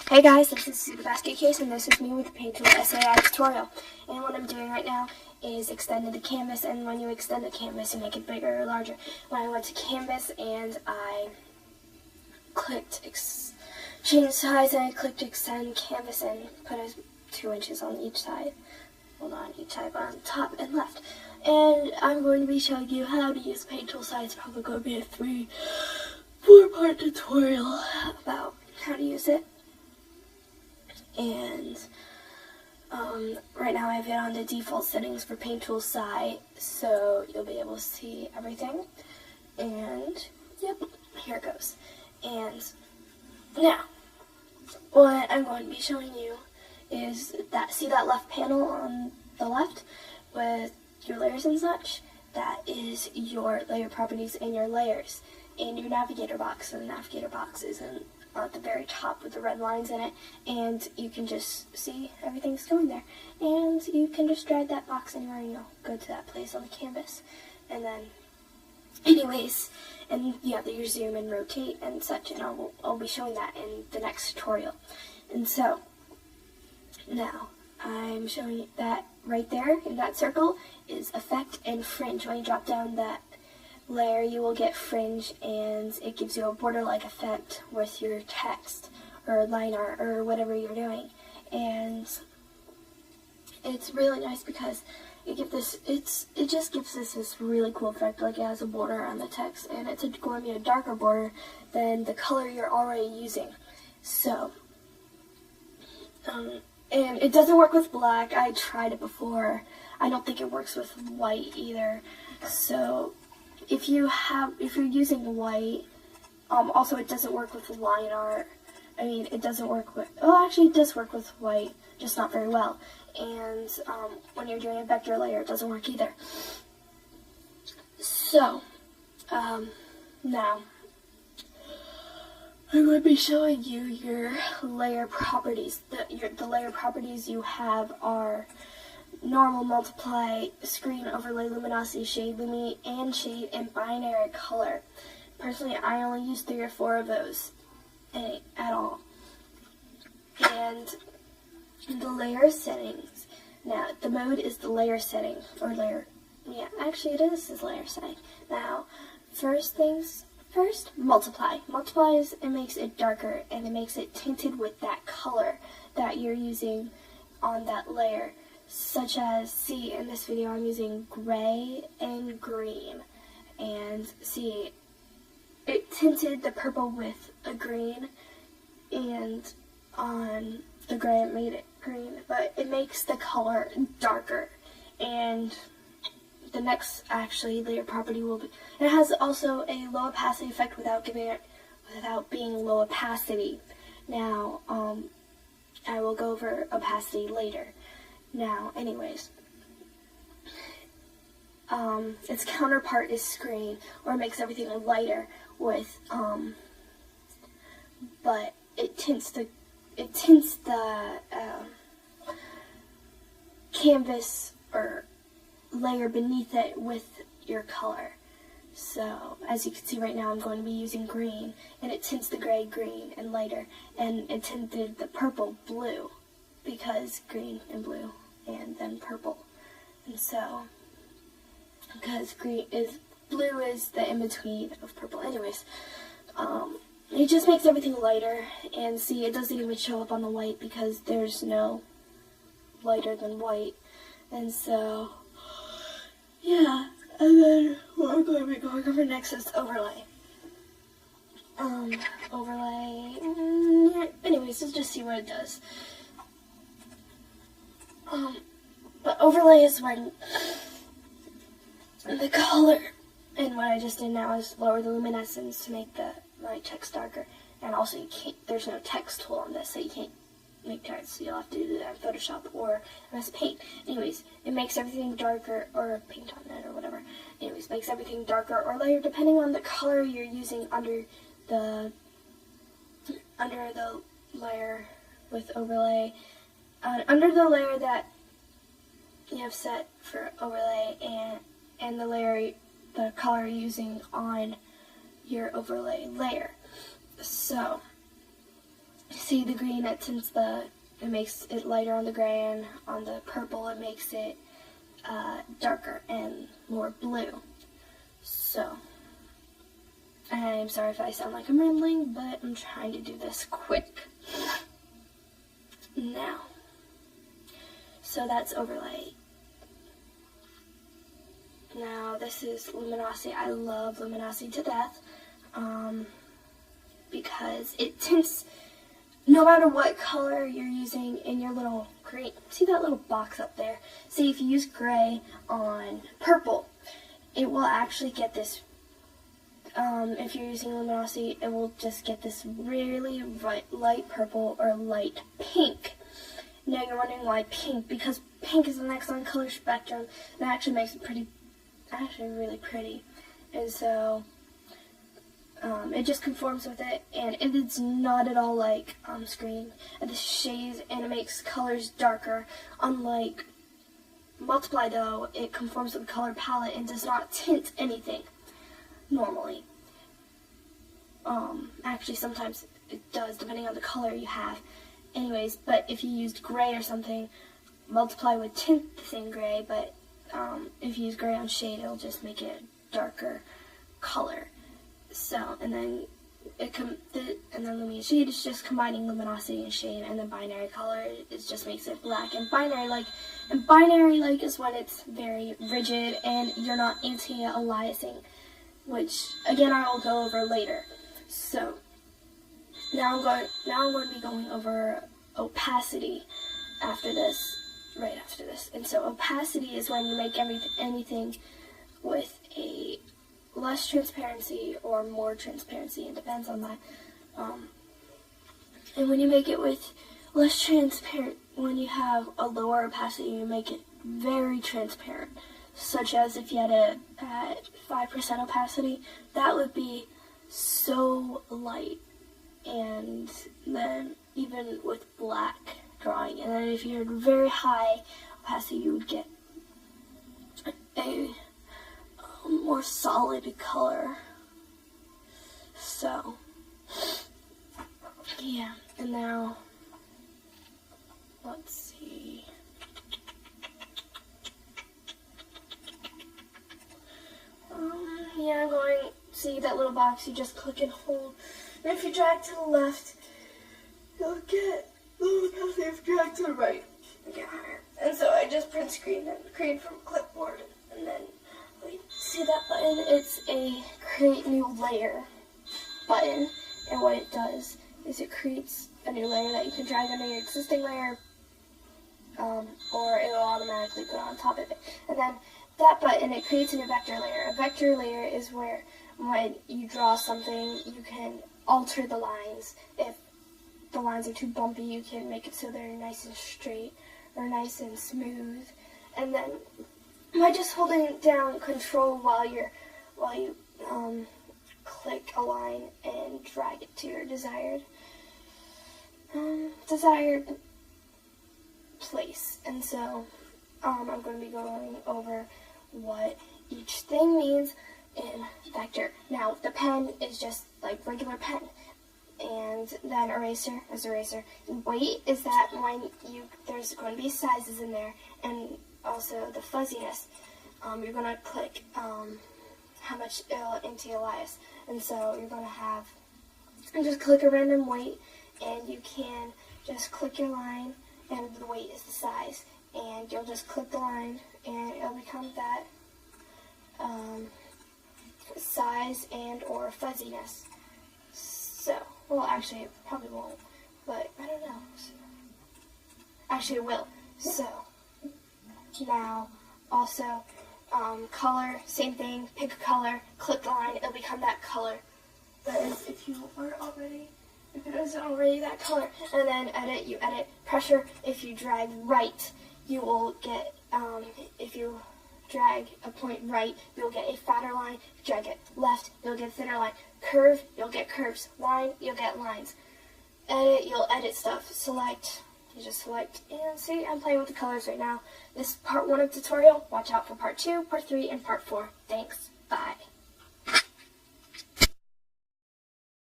Hey guys, this is the Basket Case, and this is me with the Paint Tool SAI tutorial. And what I'm doing right now is extending the canvas, and when you extend the canvas, you make it bigger or larger. When I went to canvas and I clicked change size, and I clicked extend canvas and put 2 inches on each side. Well, not on each side, but on top and left. And I'm going to be showing you how to use Paint Tool. It's probably going to be a 4-part tutorial about how to use it. And right now I have it on the default settings for Paint Tool side, so you'll be able to see everything. And yep, here it goes. And now, what I'm going to be showing you is that, see that left panel on the left with your layers and such? That is your layer properties and your layers and your navigator box. And the navigator box is at the very top with the red lines in it, and you can just see everything's going there, and you can just drag that box anywhere and you'll go to that place on the canvas. And then anyways, and you have your zoom and rotate and such, and I'll be showing that in the next tutorial. And so now I'm showing you that right there in that circle is effect and fringe. When you drop down that layer, you will get fringe, and it gives you a border-like effect with your text or line art or whatever you're doing. And it's really nice because it just gives this really cool effect, like it has a border on the text, and it's going to be a darker border than the color you're already using. So and it doesn't work with black. I tried it before. I don't think it works with white either. So if you're using white, also it doesn't work with line art. I mean, it doesn't work with, oh, actually it does work with white, just not very well. And when you're doing a vector layer, it doesn't work either. So, now, I'm going to be showing you your layer properties. The layer properties you have are normal, multiply, screen, overlay, luminosity, shade, lumi, and shade, and binary color. Personally, I only use 3 or 4 of those at all. And the layer settings. Now, the mode is the layer setting, or layer, yeah, actually it is layer setting. Now, first, multiply. Multiplies, it makes it darker, and it makes it tinted with that color that you're using on that layer. Such as, see, in this video I'm using gray and green, and see, it tinted the purple with a green, and on the gray it made it green, but it makes the color darker. And the next actually layer property will be, it has also a low opacity effect without being low opacity. Now I will go over opacity later. Now, anyways, its counterpart is screen, or it makes everything lighter with, but it tints the canvas or layer beneath it with your color. So, as you can see right now, I'm going to be using green, and it tints the gray green and lighter, and it tinted the purple blue, because green and blue, and then purple. And so, because blue is the in-between of purple. Anyways, it just makes everything lighter, and see, it doesn't even show up on the white because there's no lighter than white. And so, yeah, and then what we're going to be going over next is overlay. Anyways, let's just see what it does. But overlay is when the color, and what I just did now is lower the luminescence to make my text darker. And also there's no text tool on this, so you can't make text, so you'll have to do that in Photoshop or MS Paint. Anyways, it makes everything darker, or paint on it or whatever. Anyways, makes everything darker or lighter depending on the color you're using under the layer with overlay. Under the layer that you have set for overlay, and the color you're using on your overlay layer. So see the green, it makes it lighter on the gray, and on the purple it makes it darker and more blue. So, I'm sorry if I sound like I'm rambling, but I'm trying to do this quick. Now, so that's overlay. Now this is luminosity. I love luminosity to death because it tints no matter what color you're using in your little green. See that little box up there? See, if you use gray on purple, it will actually get this, if you're using luminosity, it will just get this really light purple or light pink. Now you're wondering why pink, because pink is an excellent color spectrum and actually makes it really pretty. And so it just conforms with it, and it's not at all like on screen. And this shades and it makes colors darker. Unlike Multiply though, it conforms with the color palette and does not tint anything normally. Actually sometimes it does depending on the color you have. Anyways, but if you used gray or something, Multiply would tint the same gray, but if you use gray on shade, it'll just make it a darker color. So, and then Lumia shade is just combining luminosity and shade, and then binary color just makes it black. And binary like is when it's very rigid and you're not anti-aliasing, which again I will go over later. So now I'm going to be going over opacity right after this. And so opacity is when you make anything with a less transparency or more transparency. It depends on that. And when you make it with less transparent, when you have a lower opacity, you make it very transparent. Such as if you had it at 5% opacity, that would be so light. And then even with black drawing, and then if you had very high opacity, you would get a more solid color. So yeah, and now let's see. Yeah, I'm going to see that little box. You just click and hold, and if you drag to the left, you'll get luminosity. If you drag to the right, you get higher. And so I just print screen and create from clipboard, and then see that button? It's a create new layer button, and what it does is it creates a new layer that you can drag under your existing layer, or it will automatically put on top of it. And then that button, it creates a new vector layer. A vector layer is where when you draw something, you can alter the lines. If the lines are too bumpy, you can make it so they're nice and straight or nice and smooth. And then by just holding down Control while you click a line and drag it to your desired place. And so I'm going to be going over what each thing means in vector. Now the pen is just like regular pen, and then eraser is eraser. And weight is that when there's going to be sizes in there, and also the fuzziness. You're going to click how much it'll anti-alias. And so you're going to have, and just click a random weight, and you can just click your line, and the weight is the size. And you'll just click the line, and it'll become that size and or fuzziness. So, well, actually it probably won't, but I don't know. Actually it will. So, now, also, color, same thing, pick a color, click the line, it'll become that color. That is, if it isn't already that color. And then edit, you edit, pressure, if you drag right, you will get, if you drag a point right, you'll get a fatter line. If you drag it left, you'll get a thinner line. Curve, you'll get curves. Line, you'll get lines. Edit, you'll edit stuff. Select, you just select, and see, I'm playing with the colors right now. This is part 1 of the tutorial. Watch out for part 2, part 3, and part 4. Thanks. Bye.